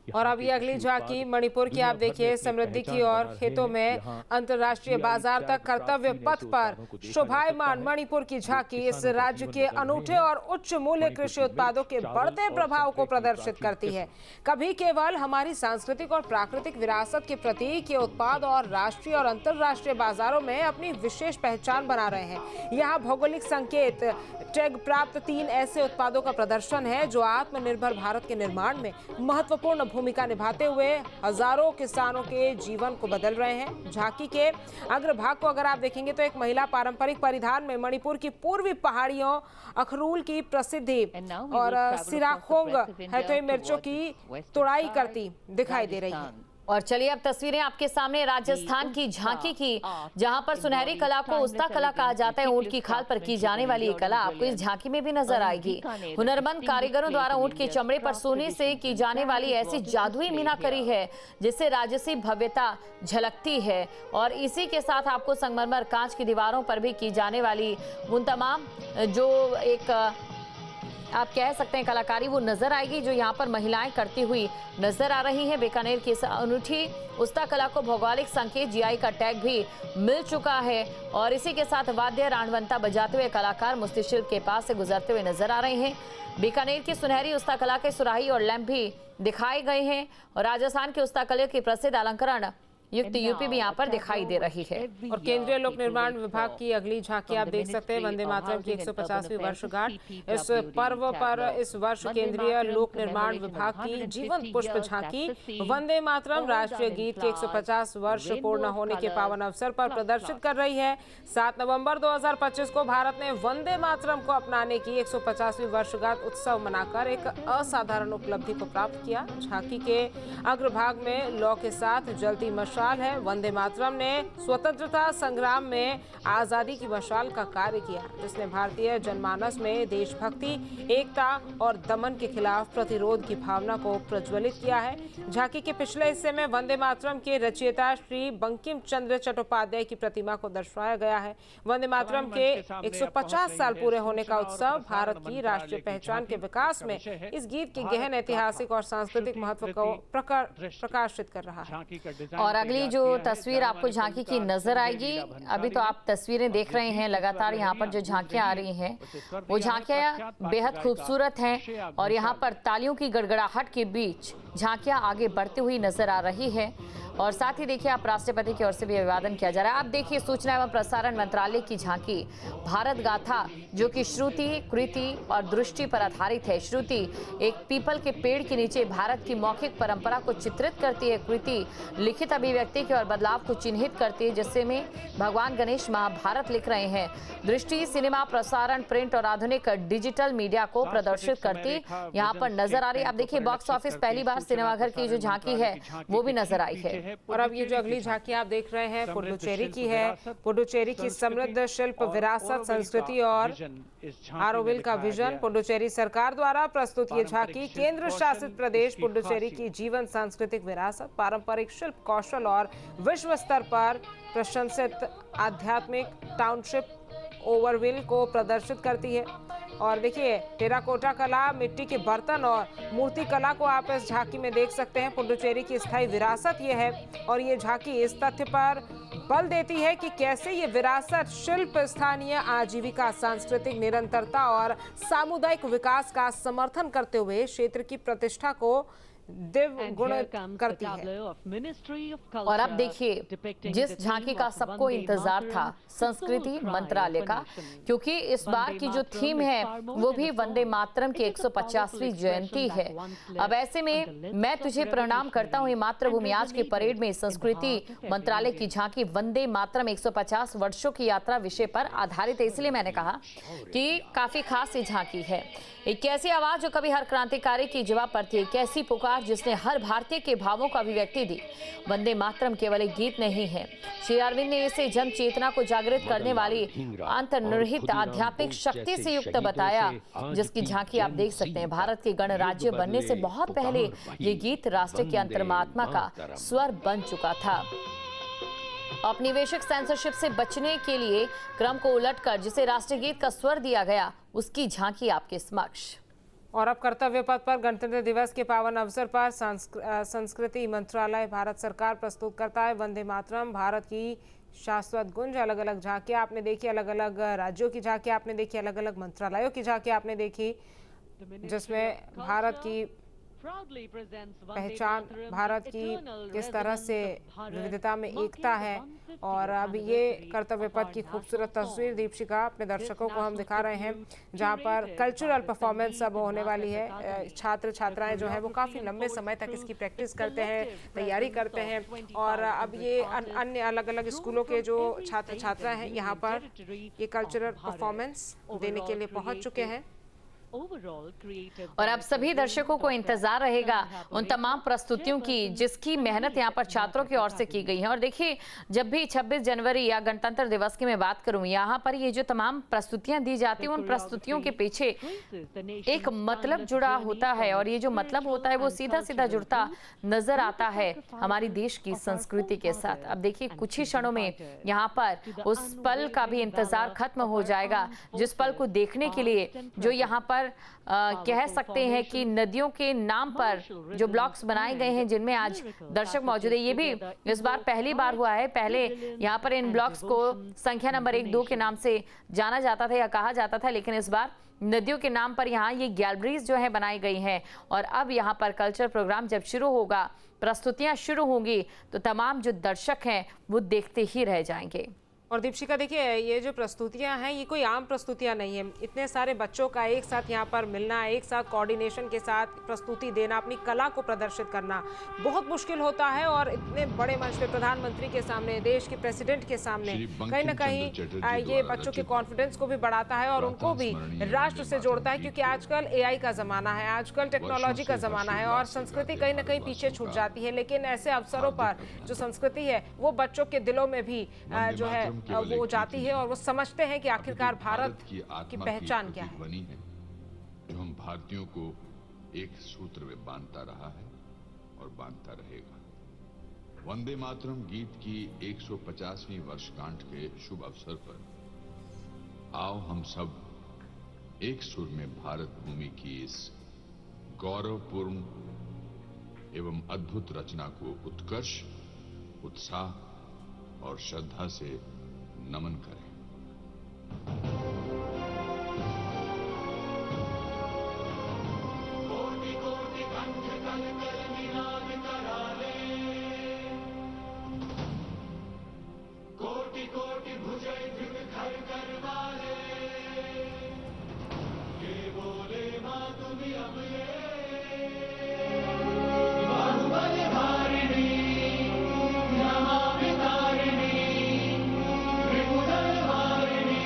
और अब ये अगली झांकी मणिपुर की आप देखिए, समृद्धि की और खेतों में अंतर्राष्ट्रीय बाजार तक कर्तव्य पथ पर शोभायमान मणिपुर की झांकी इस राज्य के अनूठे और उच्च मूल्य कृषि उत्पादों के बढ़ते प्रभाव को प्रदर्शित करती है। कभी केवल हमारी सांस्कृतिक और प्राकृतिक विरासत के प्रतीक ये उत्पाद और राष्ट्रीय और अंतर्राष्ट्रीय बाजारों में अपनी विशेष पहचान बना रहे हैं। यहाँ भौगोलिक संकेत टैग प्राप्त 3 ऐसे उत्पादों का प्रदर्शन है जो आत्मनिर्भर भारत के निर्माण में महत्वपूर्ण भूमिका निभाते हुए हजारों किसानों के जीवन को बदल रहे हैं। झांकी के अग्रभाग को अगर आप देखेंगे तो एक महिला पारंपरिक परिधान में मणिपुर की पूर्वी पहाड़ियों अखरूल की प्रसिद्धि और सिराखोंग हैथोई मिर्चों की तुड़ाई करती दिखाई दे रही है। और चलिए अब तस्वीरें आपके सामने राजस्थान की झांकी की, जहां पर सुनहरी कला को उस्ता कला कहा जाता है। ऊंट की खाल पर की जाने वाली ये कला आपको इस झांकी में भी नजर आएगी। हुनरमंद कारीगरों द्वारा ऊंट के चमड़े पर सोने से की जाने वाली ऐसी जादुई मीनाकरी है जिससे राजसी भव्यता झलकती है। और इसी के साथ आपको संगमरमर कांच की दीवारों पर भी की जाने वाली उन तमाम जो एक आप कह सकते हैं कलाकारी वो नजर आएगी जो यहाँ पर महिलाएं करती हुई नजर आ रही हैं। बीकानेर की इस अनूठी उस्ता कला को भौगोलिक संकेत जीआई का टैग भी मिल चुका है। और इसी के साथ वाद्य राणवंता बजाते हुए कलाकार मुस्तिशिल्प के पास से गुजरते हुए नजर आ रहे हैं। बीकानेर की सुनहरी उस्ता कला के सुराही और लैंप भी दिखाए गए हैं और राजस्थान के उस्ता कला की प्रसिद्ध अलंकरण युक्त यूपी भी यहाँ पर दिखाई दे रही है। और केंद्रीय लोक निर्माण विभाग की अगली झांकी आप देख सकते हैं, वंदे मातरम की 150वीं वर्षगांठ। इस पर्व पर इस वर्ष केंद्रीय लोक निर्माण विभाग की जीवंत पुष्प झांकी वंदे मातरम राष्ट्रीय गीत के 150 वर्ष पूर्ण होने के पावन अवसर पर प्रदर्शित कर रही है। 7 नवंबर 2025 को भारत ने वंदे मातरम को अपनाने की 150वीं वर्षगांठ उत्सव मनाकर एक असाधारण उपलब्धि को प्राप्त किया। झांकी के अग्रभाग में लौ के साथ जलती मशाल है। वंदे मातरम ने स्वतंत्रता संग्राम में आजादी की मशाल का कार्य किया जिसने भारतीय जनमानस में देशभक्ति, एकता और दमन के खिलाफ प्रतिरोध की भावना को प्रज्वलित किया है। झांकी के पिछले हिस्से में वंदे मातरम के रचयिता श्री बंकिम चंद्र चट्टोपाध्याय की प्रतिमा को दर्शाया गया है। वंदे मातरम के 150 साल पूरे होने का उत्सव भारत की राष्ट्रीय पहचान के विकास में इस गीत के गहन ऐतिहासिक और सांस्कृतिक महत्व को प्रकाशित कर रहा है। और अगली जो तस्वीर आपको झांकी की नजर आएगी, अभी तो आप तस्वीरें देख रहे हैं लगातार यहाँ पर जो झांकियां आ रही हैं वो झांकियां बेहद खूबसूरत हैं और यहाँ पर तालियों की गड़गड़ाहट के बीच झांकियां आगे बढ़ती हुई नजर आ रही है। और साथ ही देखिए आप राष्ट्रपति की ओर से भी अभिवादन किया जा रहा है। आप देखिए सूचना एवं प्रसारण मंत्रालय की झांकी भारत गाथा जो कि श्रुति, कृति और दृष्टि पर आधारित है। श्रुति एक पीपल के पेड़ के नीचे भारत की मौखिक परंपरा को चित्रित करती है। कृति लिखित अभिव्यक्ति के और बदलाव को चिन्हित करती है जिससे में भगवान गणेश महाभारत लिख रहे हैं। दृष्टि सिनेमा, प्रसारण, प्रिंट और आधुनिक डिजिटल मीडिया को प्रदर्शित करती यहाँ पर नजर आ रही है। आप देखिए बॉक्स ऑफिस पहली बार सिनेमाघर की जो झांकी है वो भी नजर आई है। और अब ये जो अगली झांकी आप देख रहे हैं पुडुचेरी की है। पुडुचेरी की समृद्ध शिल्प विरासत, संस्कृति और आरोविल का विजन। पुडुचेरी सरकार द्वारा प्रस्तुत ये झांकी केंद्र शासित प्रदेश पुडुचेरी की जीवन सांस्कृतिक विरासत, पारंपरिक शिल्प कौशल और विश्व स्तर पर प्रशंसित आध्यात्मिक टाउनशिप ओवरविल को प्रदर्शित करती है। और देखिए टेराकोटा कला, मिट्टी के बर्तन और मूर्ति कला को आप इस झांकी में देख सकते हैं। पुडुचेरी की स्थायी विरासत ये है और ये झांकी इस तथ्य पर बल देती है कि कैसे ये विरासत शिल्प स्थानीय आजीविका, सांस्कृतिक निरंतरता और सामुदायिक विकास का समर्थन करते हुए क्षेत्र की प्रतिष्ठा को दिव्य गुण करती है। और अब देखिए जिस झांकी का सबको इंतजार था संस्कृति मंत्रालय का, क्योंकि इस बार की जो थीम है वो भी वंदे मातरम की 150वीं जयंती है। अब ऐसे में मैं तुझे प्रणाम करता हूँ मातृभूमि आज के परेड में संस्कृति मंत्रालय की झांकी वंदे मातरम 150 वर्षों की यात्रा विषय पर आधारित है। इसलिए मैंने कहा कि काफी खास ये झांकी है। एक ऐसी आवाज जो कभी हर क्रांतिकारी की जवाब पर थी, एक ऐसी पुकार जिसने हर भारतीय के भावों को अभिव्यक्ति दी। वंदे मातरम केवल एक गीत नहीं है, श्री अरविंद ने इसे जन चेतना को जागृत करने वाली अंतर्निहित आध्यात्मिक शक्ति से युक्त बताया, जिसकी झांकी आप देख सकते हैं। भारत के गणराज्य बनने से बहुत पहले ये गीत राष्ट्र की अंतर्मात्मा का स्वर बन चुका था। औपनिवेशिक सेंसरशिप से बचने के लिए क्रम को उलटकर जिसे राष्ट्रगीत का स्वर दिया गया, उसकी झांकी आपके समक्ष। और अब कर्तव्य पथ पर गणतंत्र दिवस के पावन अवसर पर संस्कृति मंत्रालय भारत सरकार प्रस्तुत करता है वंदे मातरम। भारत की शाश्वत गुंज, अलग अलग झांकियां आपने देखी, अलग अलग राज्यों की झांकियां आपने देखी, अलग अलग मंत्रालयों की झांकियां आपने देखी, जिसमें भारत की पहचान, भारत की किस तरह से विविधता में एकता है। और अब ये कर्तव्य पथ की खूबसूरत तस्वीर दीपशिका अपने दर्शकों को हम दिखा रहे हैं, जहां पर कल्चरल परफॉर्मेंस अब होने वाली है। छात्र छात्राएं जो है वो काफ़ी लंबे समय तक इसकी प्रैक्टिस करते हैं, तैयारी करते हैं। और अब ये अन्य अलग अलग स्कूलों के जो छात्र छात्राएं हैं यहाँ पर ये कल्चरल परफॉर्मेंस देने के लिए पहुँच चुके हैं। और अब सभी दर्शकों को इंतजार रहेगा उन तमाम प्रस्तुतियों की जिसकी मेहनत यहाँ पर छात्रों की ओर से की गई है। और देखिए, जब भी 26 जनवरी या गणतंत्र दिवस की मैं बात करूं, यहाँ पर ये जो तमाम प्रस्तुतियां दी जाती हैं, उन प्रस्तुतियों के पीछे एक मतलब जुड़ा होता है। और ये जो मतलब होता है वो सीधा सीधा जुड़ता नजर आता है हमारी देश की संस्कृति के साथ। अब देखिए, कुछ ही क्षणों में यहाँ पर उस पल का भी इंतजार खत्म हो जाएगा, जिस पल को देखने के लिए जो यहाँ पर कह सकते हैं कि नदियों के नाम पर जो ब्लॉक्स बनाए गए हैं, जिनमें आज दर्शक मौजूद है। ये भी इस बार पहली बार हुआ है। पहले यहाँ पर इन ब्लॉक्स को संख्या नंबर 1, 2 के नाम से जाना जाता था या कहा जाता था, लेकिन इस बार नदियों के नाम पर यहाँ ये गैलरीज जो है बनाई गई हैं। और अब यहाँ पर कल्चर प्रोग्राम जब शुरू होगा, प्रस्तुतियां शुरू होंगी, तो तमाम जो दर्शक हैं वो देखते ही रह जाएंगे। और दीपशिका देखिए, ये जो प्रस्तुतियां हैं ये कोई आम प्रस्तुतियां नहीं है। इतने सारे बच्चों का एक साथ यहाँ पर मिलना, एक साथ कोऑर्डिनेशन के साथ प्रस्तुति देना, अपनी कला को प्रदर्शित करना बहुत मुश्किल होता है। और इतने बड़े मंच पे प्रधानमंत्री के सामने, देश के प्रेसिडेंट के सामने कहीं ना कहीं ये बच्चों के कॉन्फिडेंस को भी बढ़ाता है और उनको भी राष्ट्र से जोड़ता है। क्योंकि आजकल AI का ज़माना है, आजकल टेक्नोलॉजी का ज़माना है और संस्कृति कहीं ना कहीं पीछे छूट जाती है। लेकिन ऐसे अवसरों पर जो संस्कृति है वो बच्चों के दिलों में भी जो है वो जाती है और वो समझते हैं कि आखिरकार भारत की पहचान क्या है। बनी है जो हम भारतीयों को एक सूत्र में बांधता रहा है और बांधता रहेगा। वंदे मातरम गीत की 150वीं वर्षगांठ के शुभ अवसर पर आओ हम सब एक सुर में भारत भूमि की इस गौरवपूर्ण एवं अद्भुत रचना को उत्कर्ष, उत्साह और श्रद्धा से नमन करें। कोटि कोटि कंठ कल कल निनाद कराले, कोटि कोटि भुजय धृत घर कर वाले, ये बोले मां तुम्ही अमले, बाहुबल धारिणी नमामि तारिणी, त्रिपुदल वारिणी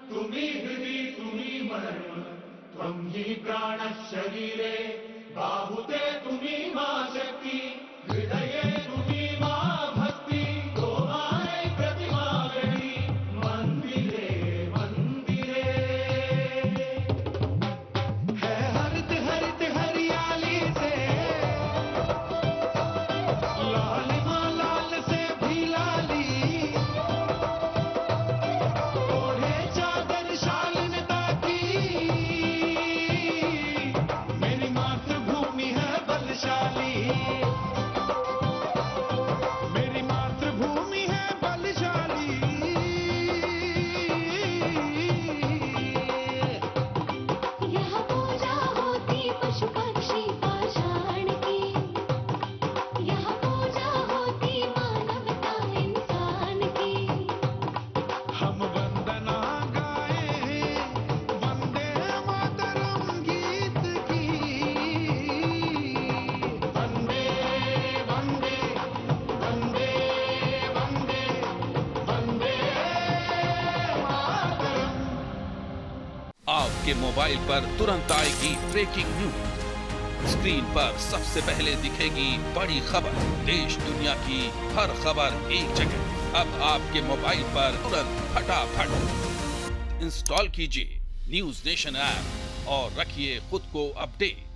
तुम्ही हृदि तुम्ही मर्म त्वं हि प्राणः शरीरे बाहुते तुम्ही मा शक्ति हृदये तुम्ही मा भक्ति तोमारे प्रतिमा गढ़ी मंदिरे मंदिरे है हरित हरित हरियाली से लाल माँ लाल से भी लाली ओढ़े चादर शालीनता की मेरी मातृभूमि है बलशाली मेरी मातृभूमि है बलशाली यहाँ पूजा होती पशु पक्षी पाषाण की यहाँ पूजा होती मानवता इंसान की हम वंदना गाए वंदे मातरम गीत की वंदे वंदे वंदे वंदे वंदे मातरम। आपके मोबाइल पर तुरंत आएगी ब्रेकिंग न्यूज। स्क्रीन पर सबसे पहले दिखेगी बड़ी खबर। देश दुनिया की हर खबर एक जगह। अब आपके मोबाइल पर तुरंत फटाफट इंस्टॉल कीजिए न्यूज नेशन ऐप और रखिए खुद को अपडेट।